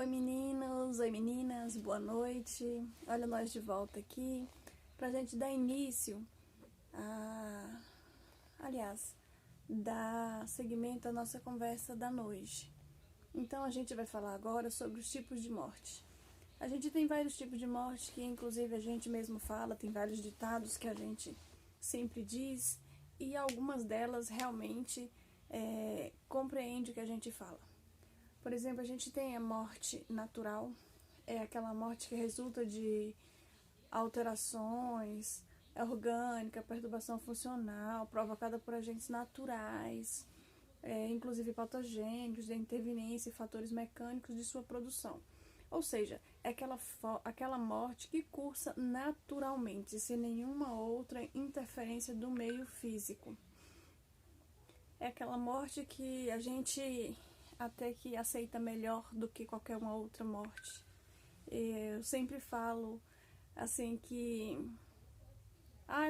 Oi meninos, oi meninas, boa noite. Olha nós de volta aqui pra gente dar início a, dar seguimento à nossa conversa da noite. Então a gente vai falar agora sobre os tipos de morte. A gente tem vários tipos de morte que inclusive a gente mesmo fala, tem vários ditados que a gente sempre diz e algumas delas realmente compreende o que a gente fala. Por exemplo, a gente tem a morte natural, é aquela morte que resulta de alterações orgânicas, perturbação funcional, provocada por agentes naturais, inclusive patogênicos, de interveniência e fatores mecânicos de sua produção. Ou seja, é aquela morte que cursa naturalmente, sem nenhuma outra interferência do meio físico. É aquela morte que a gente até que aceita melhor do que qualquer uma outra morte. Eu sempre falo assim que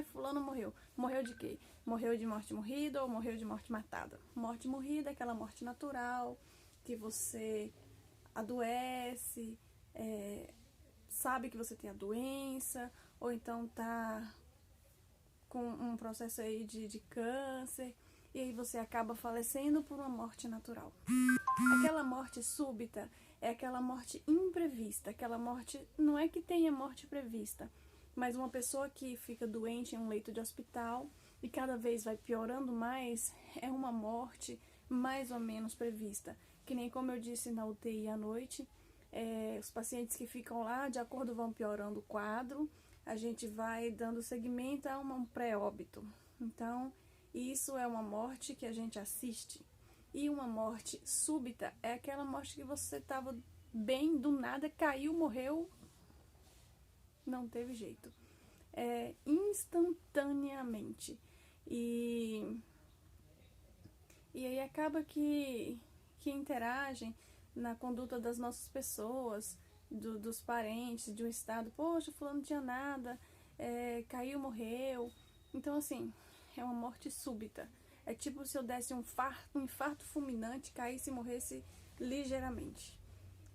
fulano morreu. Morreu de quê? Morreu de morte morrida ou morreu de morte matada? Morte morrida é aquela morte natural, que você adoece, sabe que você tem a doença, ou então tá com um processo aí de câncer, e aí você acaba falecendo por uma morte natural. Aquela morte súbita é aquela morte imprevista, aquela morte, não é que tenha morte prevista, mas uma pessoa que fica doente em um leito de hospital e cada vez vai piorando mais, é uma morte mais ou menos prevista. Que nem como eu disse na UTI à noite, os pacientes que ficam lá, de acordo vão piorando o quadro, a gente vai dando seguimento a um pré-óbito. Então, isso é uma morte que a gente assiste. E uma morte súbita é aquela morte que você estava bem, do nada, caiu, morreu, não teve jeito. Instantaneamente. E aí acaba que interagem na conduta das nossas pessoas, dos parentes, de um estado. Poxa, fulano não tinha nada, caiu, morreu. Então, assim, é uma morte súbita. É tipo se eu desse um infarto fulminante, caísse e morresse ligeiramente.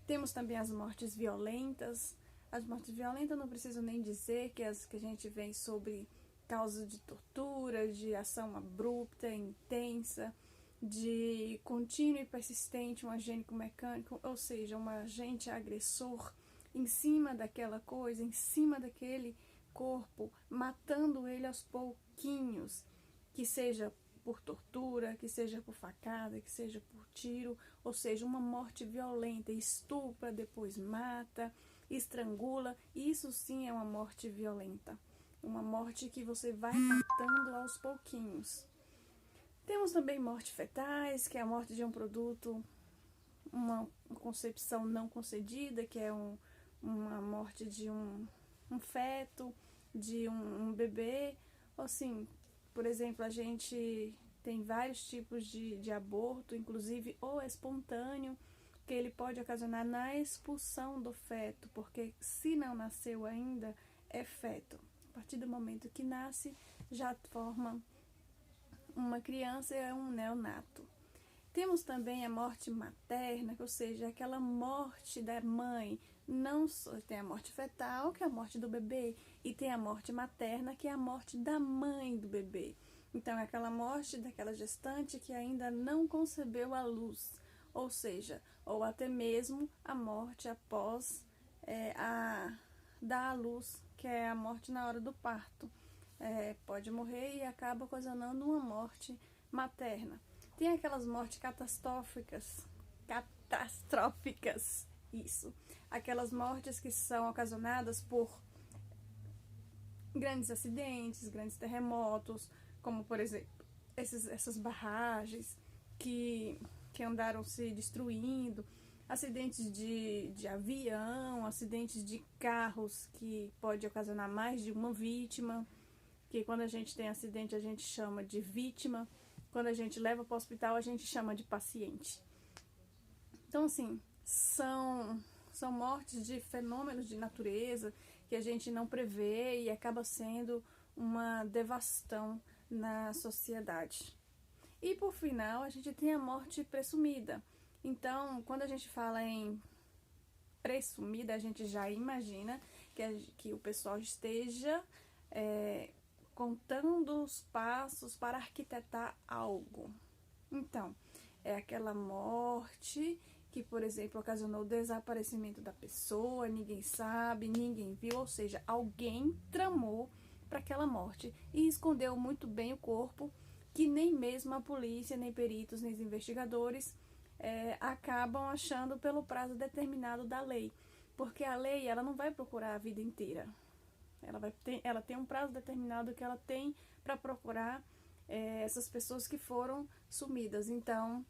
Temos também as mortes violentas. As mortes violentas não preciso nem dizer que as que a gente vê sobre causas de tortura, de ação abrupta, intensa, de contínuo e persistente, um agente mecânico, ou seja, um agente agressor em cima daquela coisa, em cima daquele corpo, matando ele aos pouquinhos, que seja por tortura, que seja por facada, que seja por tiro, ou seja, uma morte violenta, estupra, depois mata, estrangula. Isso sim é uma morte violenta, uma morte que você vai matando aos pouquinhos. Temos também morte fetais, que é a morte de um produto, uma concepção não concedida, que é uma morte de um feto, de um bebê. Assim, por exemplo, a gente tem vários tipos de aborto, inclusive o espontâneo, que ele pode ocasionar na expulsão do feto, porque se não nasceu ainda, é feto. A partir do momento que nasce, já forma uma criança, é um neonato. Temos também a morte materna, ou seja, aquela morte da mãe. Não só tem a morte fetal, que é a morte do bebê, e tem a morte materna, que é a morte da mãe do bebê. Então, é aquela morte daquela gestante que ainda não concebeu a luz, ou seja, ou até mesmo a morte após dar à luz, que é a morte na hora do parto. Pode morrer e acaba ocasionando uma morte materna. Tem aquelas mortes catastróficas, isso. Aquelas mortes que são ocasionadas por grandes acidentes, grandes terremotos, como por exemplo essas barragens que andaram se destruindo, acidentes de avião, acidentes de carros que pode ocasionar mais de uma vítima, que quando a gente tem acidente a gente chama de vítima, quando a gente leva para o hospital a gente chama de paciente. Então, assim, são mortes de fenômenos de natureza que a gente não prevê e acaba sendo uma devastação na sociedade. E por final, a gente tem a morte presumida. Então, quando a gente fala em pressumida, a gente já imagina que o pessoal esteja contando os passos para arquitetar algo. Então, é aquela morte que, por exemplo, ocasionou o desaparecimento da pessoa, ninguém sabe, ninguém viu, ou seja, alguém tramou para aquela morte e escondeu muito bem o corpo, que nem mesmo a polícia, nem peritos, nem investigadores acabam achando pelo prazo determinado da lei. Porque a lei, ela não vai procurar a vida inteira. Ela tem um prazo determinado que ela tem para procurar essas pessoas que foram sumidas. Então,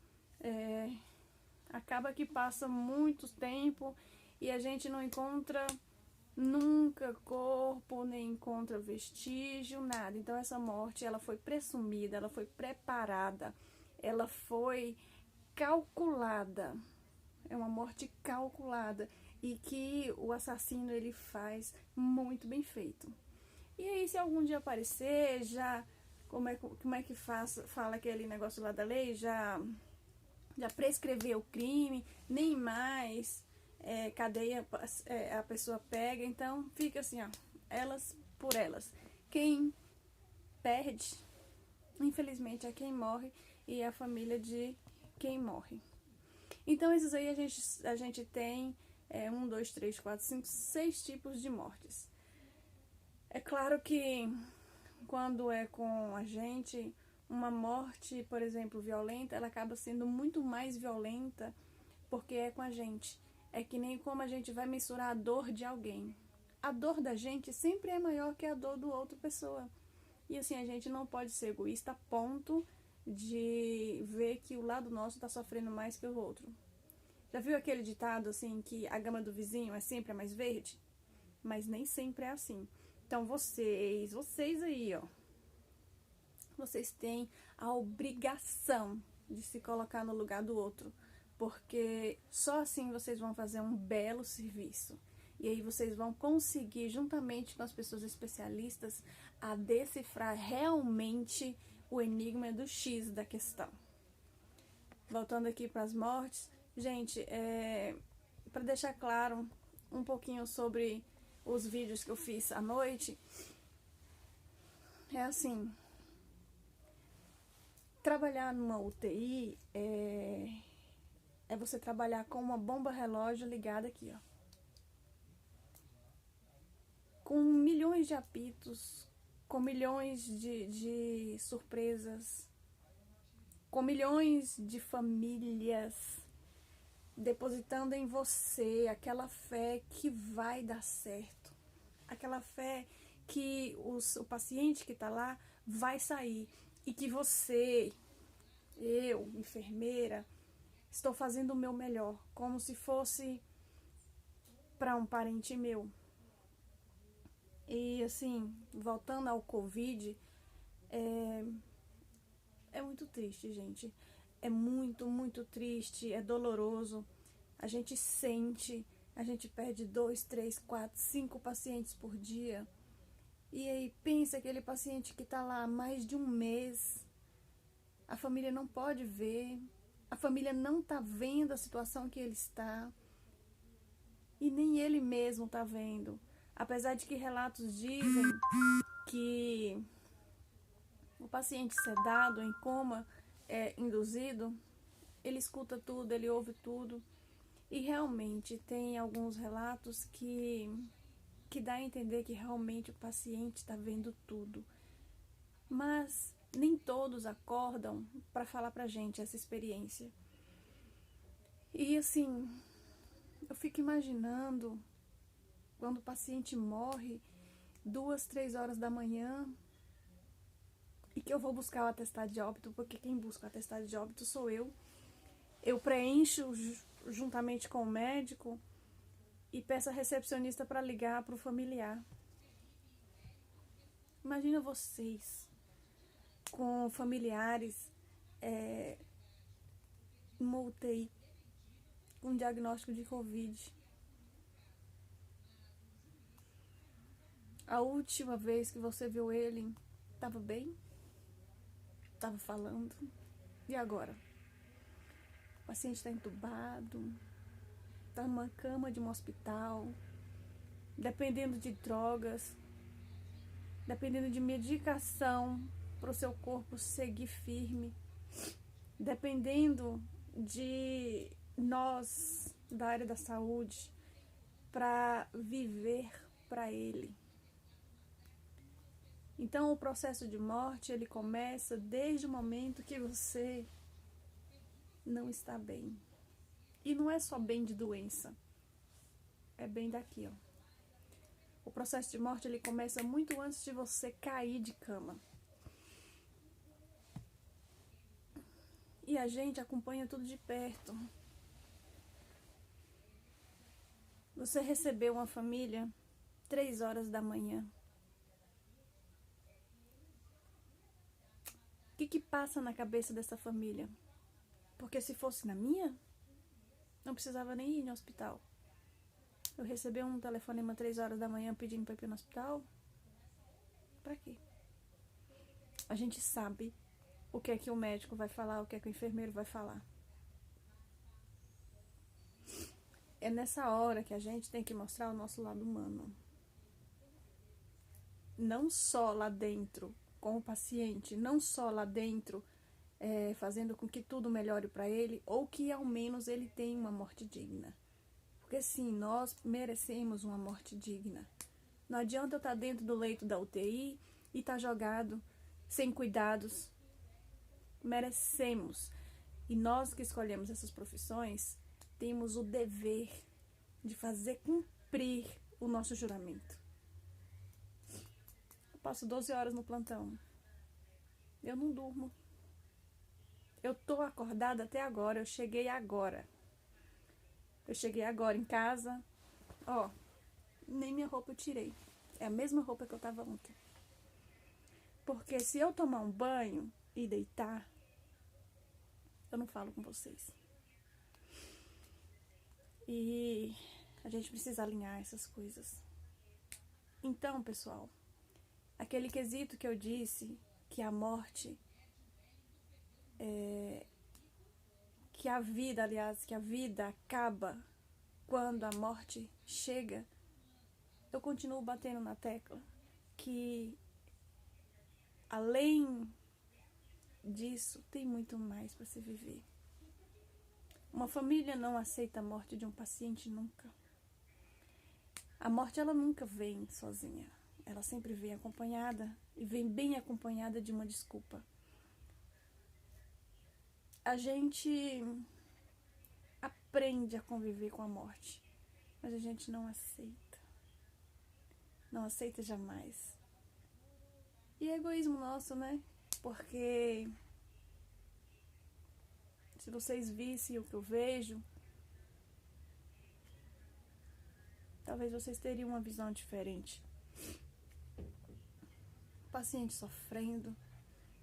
acaba que passa muito tempo e a gente não encontra nunca corpo, nem encontra vestígio, nada. Então essa morte, ela foi pressumida, ela foi preparada, ela foi calculada. É uma morte calculada e que o assassino ele faz muito bem feito. E aí, se algum dia aparecer, já como é que fala aquele negócio lá da lei, já prescreveu o crime, nem mais cadeia a pessoa pega, então fica assim, ó, elas por elas. Quem perde, infelizmente, é quem morre e é a família de quem morre. Então, esses aí a gente tem 1, 2, 3, 4, 5, 6 tipos de mortes. É claro que quando é com a gente, uma morte, por exemplo, violenta, ela acaba sendo muito mais violenta porque é com a gente. É que nem como a gente vai mensurar a dor de alguém. A dor da gente sempre é maior que a dor do outra pessoa. E assim, a gente não pode ser egoísta a ponto de ver que o lado nosso está sofrendo mais que o outro. Já viu aquele ditado assim, que a grama do vizinho é sempre a mais verde? Mas nem sempre é assim. Então vocês aí, ó, vocês têm a obrigação de se colocar no lugar do outro, porque só assim vocês vão fazer um belo serviço. E aí vocês vão conseguir, juntamente com as pessoas especialistas, a decifrar realmente o enigma do X da questão. Voltando aqui para as mortes, gente, para deixar claro um pouquinho sobre os vídeos que eu fiz à noite, é assim, trabalhar numa UTI é você trabalhar com uma bomba relógio ligada aqui, ó, com milhões de apitos, com milhões de surpresas, com milhões de famílias depositando em você aquela fé que vai dar certo, aquela fé que o paciente que está lá vai sair e que você, eu, enfermeira, estou fazendo o meu melhor, como se fosse para um parente meu. E assim, voltando ao Covid, é muito triste, gente. É muito, muito triste, é doloroso. A gente sente, a gente perde 2, 3, 4, 5 pacientes por dia. E aí pensa aquele paciente que está lá há mais de um mês. A família não pode ver, a família não está vendo a situação que ele está. E nem ele mesmo está vendo. Apesar de que relatos dizem que o paciente sedado, em coma, induzido, ele escuta tudo, ele ouve tudo. E realmente tem alguns relatos que dá a entender que realmente o paciente está vendo tudo. Mas nem todos acordam para falar pra gente essa experiência. E assim, eu fico imaginando quando o paciente morre 2, 3 horas da manhã e que eu vou buscar o atestado de óbito, porque quem busca o atestado de óbito sou eu. Eu preencho juntamente com o médico e peço a recepcionista para ligar para o familiar. Imagina vocês com familiares numa UTI com diagnóstico de Covid. A última vez que você viu ele, estava bem? Estava falando? E agora? O paciente está entubado, estar numa cama de um hospital, dependendo de drogas, dependendo de medicação para o seu corpo seguir firme, dependendo de nós da área da saúde para viver para ele. Então o processo de morte, ele começa desde o momento que você não está bem. E não é só bem de doença, é bem daqui, ó. O processo de morte, ele começa muito antes de você cair de cama. E a gente acompanha tudo de perto. Você recebeu uma família 3 horas da manhã. O que passa na cabeça dessa família? Porque se fosse na minha, não precisava nem ir no hospital. Eu recebi um telefonema 3 horas da manhã pedindo para ir no hospital. Pra quê? A gente sabe o que é que o médico vai falar, o que é que o enfermeiro vai falar. É nessa hora que a gente tem que mostrar o nosso lado humano. Não só lá dentro com o paciente, não só lá dentro fazendo com que tudo melhore para ele, ou que ao menos ele tenha uma morte digna. Porque sim, nós merecemos uma morte digna. Não adianta eu estar dentro do leito da UTI e estar jogado, sem cuidados. Merecemos. E nós que escolhemos essas profissões, temos o dever de fazer cumprir o nosso juramento. Eu passo 12 horas no plantão. Eu não durmo. Eu tô acordada até agora, eu cheguei agora. Eu cheguei agora em casa, ó, nem minha roupa eu tirei. É a mesma roupa que eu tava ontem. Porque se eu tomar um banho e deitar, eu não falo com vocês. E a gente precisa alinhar essas coisas. Então, pessoal, aquele quesito que eu disse, que a morte, que a vida acaba quando a morte chega, eu continuo batendo na tecla que além disso tem muito mais para se viver. Uma família não aceita a morte de um paciente nunca. A morte, ela nunca vem sozinha. Ela sempre vem acompanhada, e vem bem acompanhada de uma desculpa. A gente aprende a conviver com a morte, mas a gente não aceita. Não aceita jamais. E é egoísmo nosso, né? Porque se vocês vissem o que eu vejo, talvez vocês teriam uma visão diferente. O paciente sofrendo,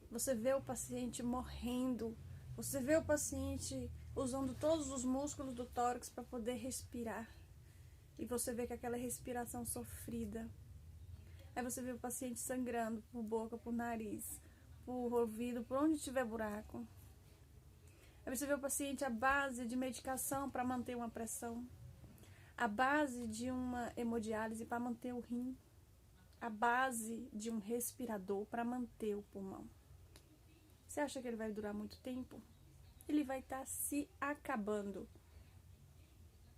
você vê o paciente morrendo, você vê o paciente usando todos os músculos do tórax para poder respirar. E você vê que aquela respiração sofrida. Aí você vê o paciente sangrando por boca, por nariz, por ouvido, por onde tiver buraco. Aí você vê o paciente à base de medicação para manter uma pressão, à base de uma hemodiálise para manter o rim, à base de um respirador para manter o pulmão. Você acha que ele vai durar muito tempo? Ele vai estar se acabando.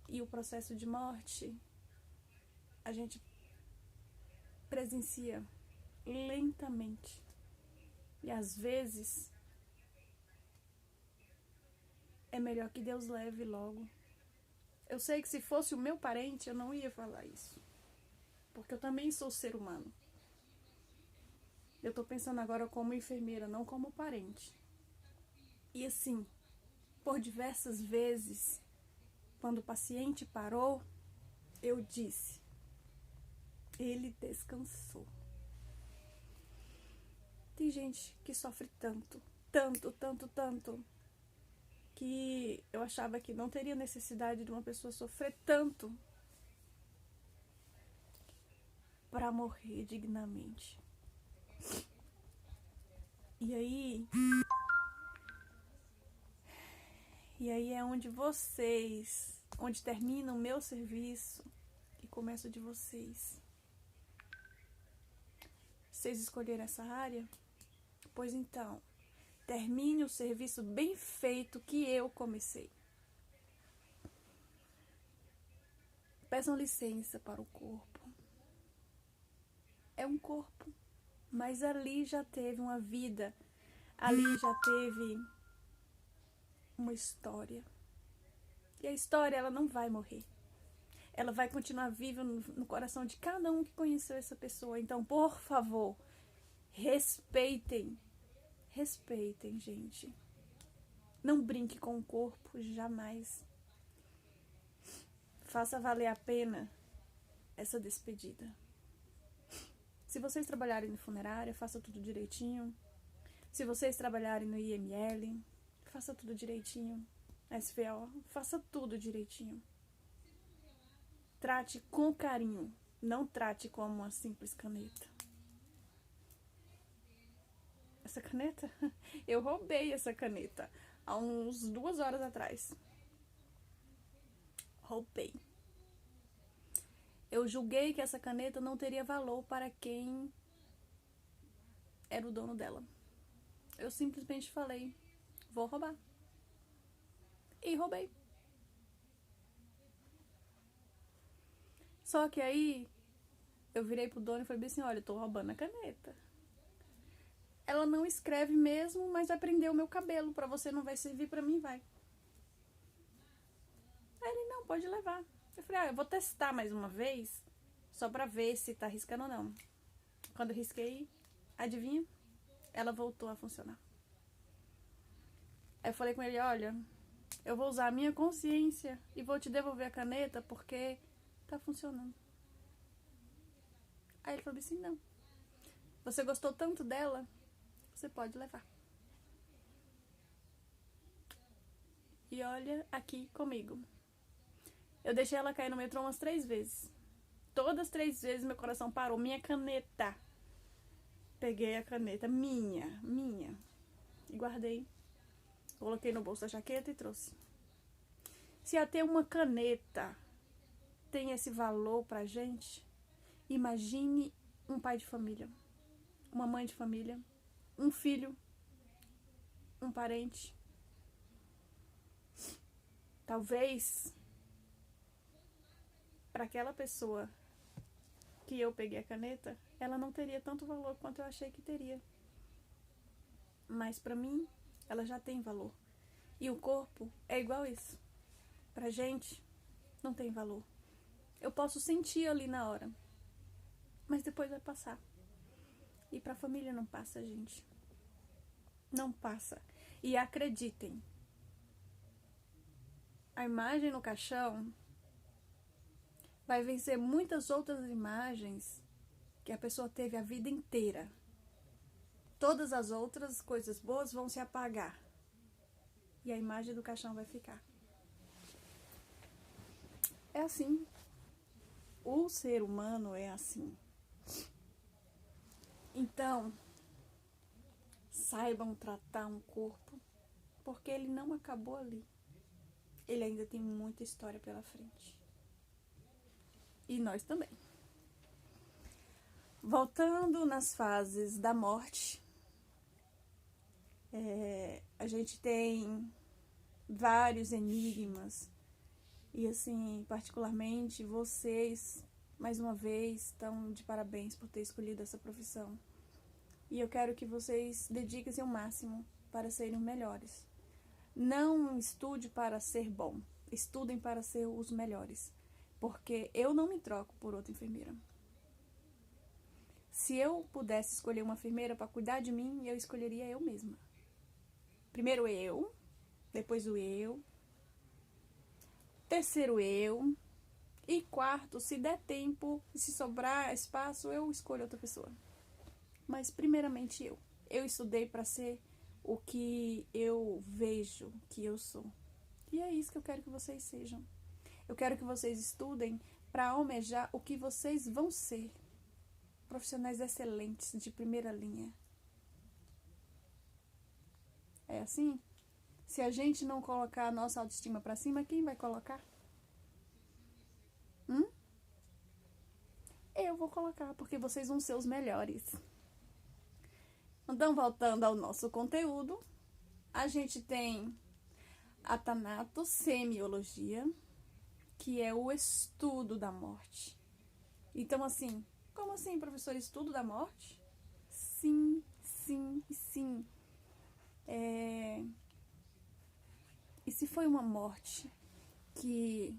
E o processo de morte, a gente presencia lentamente. E às vezes é melhor que Deus leve logo. Eu sei que se fosse o meu parente, eu não ia falar isso. Porque eu também sou ser humano. Eu tô pensando agora como enfermeira, não como parente. E assim, por diversas vezes, quando o paciente parou, eu disse, ele descansou. Tem gente que sofre tanto, que eu achava que não teria necessidade de uma pessoa sofrer tanto para morrer dignamente. E aí é onde vocês onde termina o meu serviço e começa o de vocês. Vocês escolheram essa área? Pois então, termine o serviço bem feito que eu comecei. Peçam licença para o corpo. É um corpo, mas ali já teve uma vida, ali já teve uma história. E a história, ela não vai morrer. Ela vai continuar viva no coração de cada um que conheceu essa pessoa. Então, por favor, respeitem. Respeitem, gente. Não brinque com o corpo, jamais. Faça valer a pena essa despedida. Se vocês trabalharem no funerária, faça tudo direitinho. Se vocês trabalharem no IML, faça tudo direitinho. SVO, faça tudo direitinho. Trate com carinho. Não trate como uma simples caneta. Essa caneta? Eu roubei essa caneta há uns 2 horas atrás. Roubei. Eu julguei que essa caneta não teria valor para quem era o dono dela. Eu simplesmente falei, vou roubar. E roubei. Só que aí, eu virei pro dono e falei assim, olha, eu tô roubando a caneta. Ela não escreve mesmo, mas vai prender o meu cabelo. Pra você não vai servir, pra mim vai. Aí ele, não, pode levar. Eu falei, eu vou testar mais uma vez, só pra ver se tá riscando ou não. Quando eu risquei, adivinha? Ela voltou a funcionar. Aí eu falei com ele, olha, eu vou usar a minha consciência e vou te devolver a caneta porque tá funcionando. Aí ele falou assim, não. Você gostou tanto dela, você pode levar. E olha aqui comigo. Eu deixei ela cair no metrô umas 3 vezes. Todas 3 vezes meu coração parou. Minha caneta. Peguei a caneta, minha. E guardei. Coloquei no bolso da jaqueta e trouxe. Se até uma caneta tem esse valor pra gente, imagine um pai de família, uma mãe de família, um filho, um parente. Talvez para aquela pessoa que eu peguei a caneta, ela não teria tanto valor quanto eu achei que teria. Mas para mim, ela já tem valor. E o corpo é igual isso. Pra gente, não tem valor. Eu posso sentir ali na hora, mas depois vai passar. E pra família não passa, gente. Não passa. E acreditem, a imagem no caixão vai vencer muitas outras imagens que a pessoa teve a vida inteira. Todas as outras coisas boas vão se apagar. E a imagem do caixão vai ficar. É assim. O ser humano é assim. Então, saibam tratar um corpo, porque ele não acabou ali. Ele ainda tem muita história pela frente. E nós também. Voltando nas fases da morte, a gente tem vários enigmas. E assim, particularmente, vocês, mais uma vez, estão de parabéns por ter escolhido essa profissão. E eu quero que vocês dediquem-se ao máximo para serem melhores. Não estude para ser bom, estudem para ser os melhores. Porque eu não me troco por outra enfermeira. Se eu pudesse escolher uma enfermeira para cuidar de mim, eu escolheria eu mesma. Primeiro eu, depois o eu, terceiro eu, e quarto, se der tempo, se sobrar espaço, eu escolho outra pessoa. Mas primeiramente eu. Eu estudei para ser o que eu vejo que eu sou. E é isso que eu quero que vocês sejam. Eu quero que vocês estudem para almejar o que vocês vão ser. Profissionais excelentes, de primeira linha. É assim? Se a gente não colocar a nossa autoestima para cima, quem vai colocar? vou colocar, porque vocês vão ser os melhores. Então, voltando ao nosso conteúdo, a gente tem a tanatossemiologia, que é o estudo da morte. Então, assim, como assim, professor, estudo da morte? Sim, sim e sim. E se foi uma morte que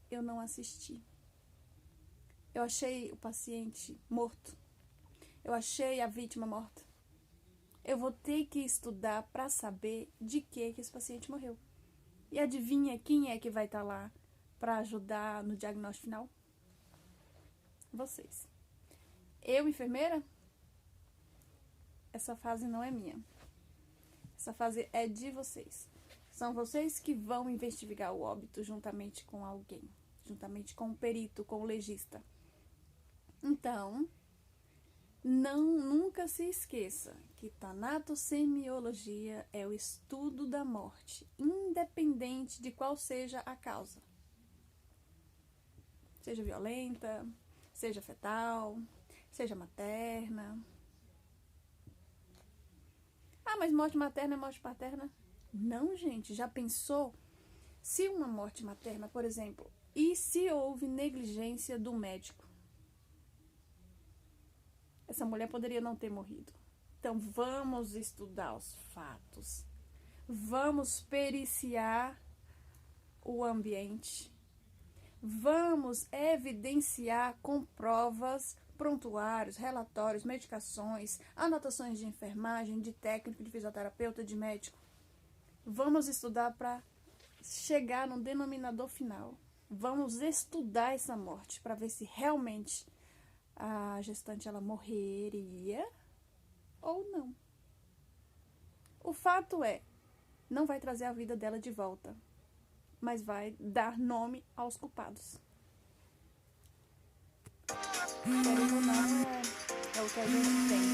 eu não assisti? Eu achei o paciente morto. Eu achei a vítima morta. Eu vou ter que estudar para saber de que esse paciente morreu. E adivinha quem é que vai estar lá para ajudar no diagnóstico final? Vocês. Eu, enfermeira? Essa fase não é minha. Essa fase é de vocês. São vocês que vão investigar o óbito juntamente com alguém. Juntamente com o perito, com o legista. Então, nunca se esqueça que tanatossemiologia é o estudo da morte, independente de qual seja a causa. Seja violenta, seja fetal, seja materna. Ah, mas morte materna é morte paterna? Não, gente, já pensou? Se uma morte materna, por exemplo, e se houve negligência do médico? Essa mulher poderia não ter morrido. Então, vamos estudar os fatos. Vamos periciar o ambiente. Vamos evidenciar com provas, prontuários, relatórios, medicações, anotações de enfermagem, de técnico, de fisioterapeuta, de médico. Vamos estudar para chegar no denominador final. Vamos estudar essa morte para ver se realmente a gestante ela morreria ou não. O fato é, não vai trazer a vida dela de volta, mas vai dar nome aos culpados. Querendo ou não, é o que a gente tem.